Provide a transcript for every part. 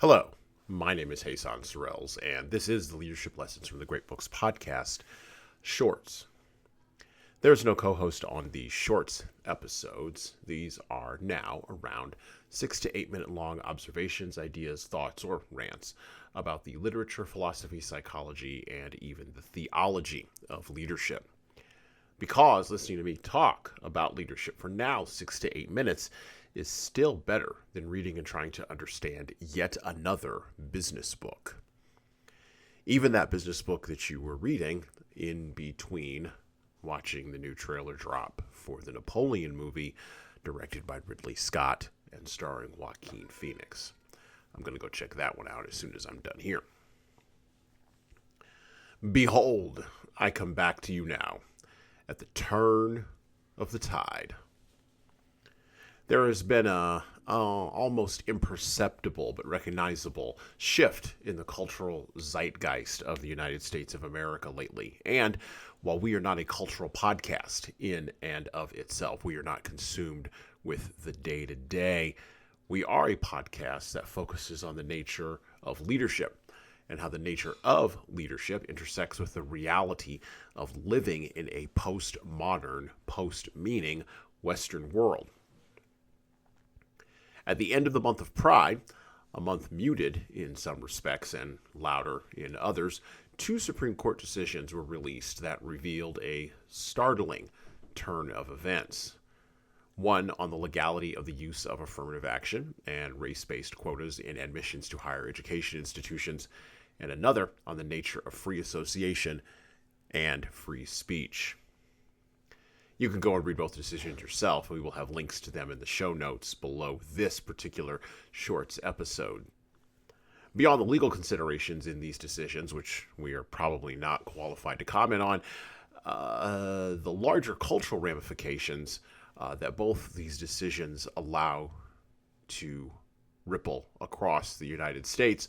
Hello, my name is Hasan Sorrells, and this is the Leadership Lessons from the Great Books podcast, Shorts. There's no co-host on these Shorts episodes. These are now around 6 to 8 minute long observations, ideas, thoughts, or rants about the literature, philosophy, psychology, and even the theology of leadership. Because listening to me talk about leadership for now 6 to 8 minutes is still better than reading and trying to understand yet another business book. Even that business book that you were reading in between watching the new trailer drop for the Napoleon movie directed by Ridley Scott and starring Joaquin Phoenix. I'm going to go check that one out as soon as I'm done here. Behold, I come back to you now at the turn of the tide. There has been a almost imperceptible but recognizable shift in the cultural zeitgeist of the United States of America lately. And while we are not a cultural podcast in and of itself, we are not consumed with the day-to-day, we are a podcast that focuses on the nature of leadership and how the nature of leadership intersects with the reality of living in a post-modern, post-meaning Western world. At the end of the month of Pride, a month muted in some respects and louder in others, two Supreme Court decisions were released that revealed a startling turn of events. One on the legality of the use of affirmative action and race-based quotas in admissions to higher education institutions, and another on the nature of free association and free speech. You can go and read both decisions yourself. We will have links to them in the show notes below this particular Shorts episode. Beyond the legal considerations in these decisions, which we are probably not qualified to comment on, the larger cultural ramifications that both these decisions allow to ripple across the United States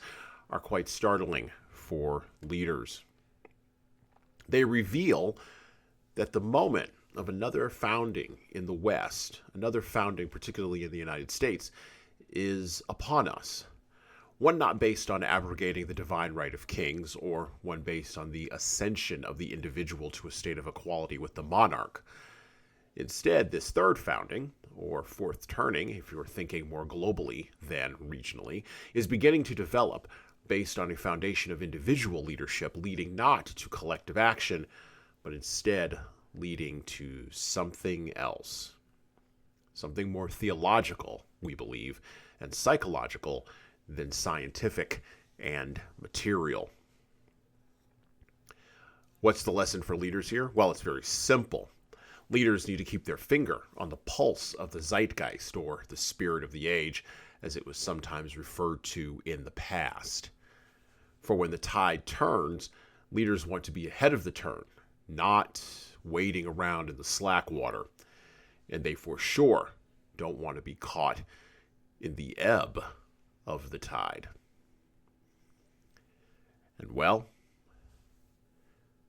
are quite startling for leaders. They reveal that the moment of another founding in the West, another founding particularly in the United States, is upon us. One not based on abrogating the divine right of kings, or one based on the ascension of the individual to a state of equality with the monarch. Instead, this third founding, or fourth turning, if you're thinking more globally than regionally, is beginning to develop based on a foundation of individual leadership leading not to collective action, but instead leading to something else. Something more theological, we believe, and psychological than scientific and material. What's the lesson for leaders here? Well, it's very simple. Leaders need to keep their finger on the pulse of the zeitgeist, or the spirit of the age, as it was sometimes referred to in the past. For when the tide turns, leaders want to be ahead of the turn, not wading around in the slack water. And they for sure don't want to be caught in the ebb of the tide. And well,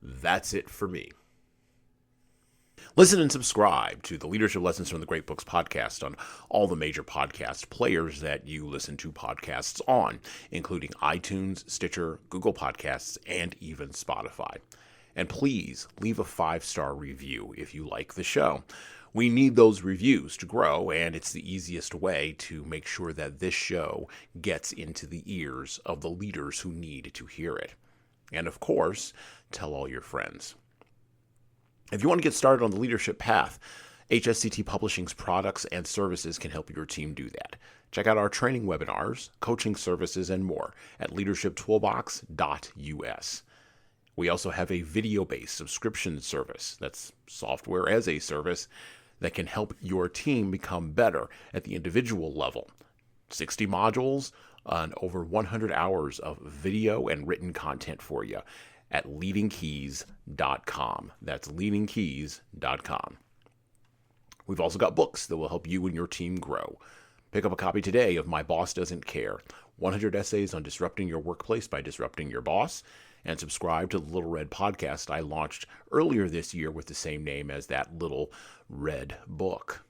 that's it for me. Listen and subscribe to the Leadership Lessons from the Great Books podcast on all the major podcast players that you listen to podcasts on, including iTunes, Stitcher, Google Podcasts, and even Spotify. And please leave a 5-star review if you like the show. We need those reviews to grow, and it's the easiest way to make sure that this show gets into the ears of the leaders who need to hear it. And of course, tell all your friends. If you want to get started on the leadership path, HSCT Publishing's products and services can help your team do that. Check out our training webinars, coaching services, and more at leadershiptoolbox.us. We also have a video-based subscription service, that's software as a service, that can help your team become better at the individual level. 60 modules and over 100 hours of video and written content for you at LeadingKeys.com. That's LeadingKeys.com. We've also got books that will help you and your team grow. Pick up a copy today of My Boss Doesn't Care, 100 Essays on Disrupting Your Workplace by Disrupting Your Boss, and subscribe to the Little Red podcast I launched earlier this year with the same name as that Little Red book.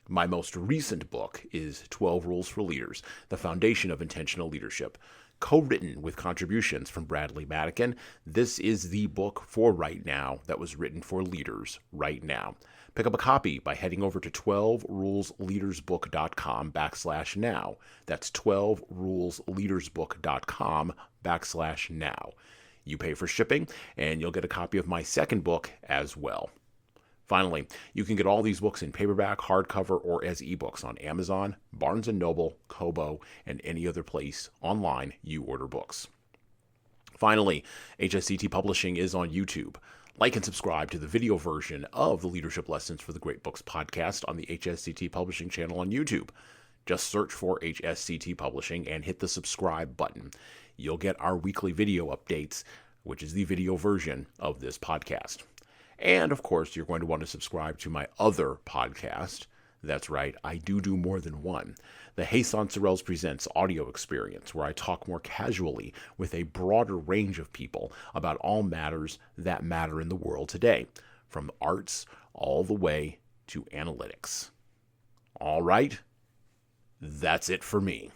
My most recent book is 12 Rules for Leaders, The Foundation of Intentional Leadership. Co-written with contributions from Bradley Madigan, this is the book for right now that was written for leaders right now. Pick up a copy by heading over to 12rulesleadersbook.com/now. That's 12rulesleadersbook.com/now. You pay for shipping, and you'll get a copy of my second book as well. Finally, you can get all these books in paperback, hardcover, or as ebooks on Amazon, Barnes & Noble, Kobo, and any other place online you order books. Finally, HSCT Publishing is on YouTube. Like and subscribe to the video version of the Leadership Lessons for the Great Books podcast on the HSCT Publishing channel on YouTube. Just search for HSCT Publishing and hit the subscribe button. You'll get our weekly video updates, which is the video version of this podcast. And, of course, you're going to want to subscribe to my other podcast. That's right, I do more than one. The Hey Sorrells Presents audio experience, where I talk more casually with a broader range of people about all matters that matter in the world today, from arts all the way to analytics. All right, that's it for me.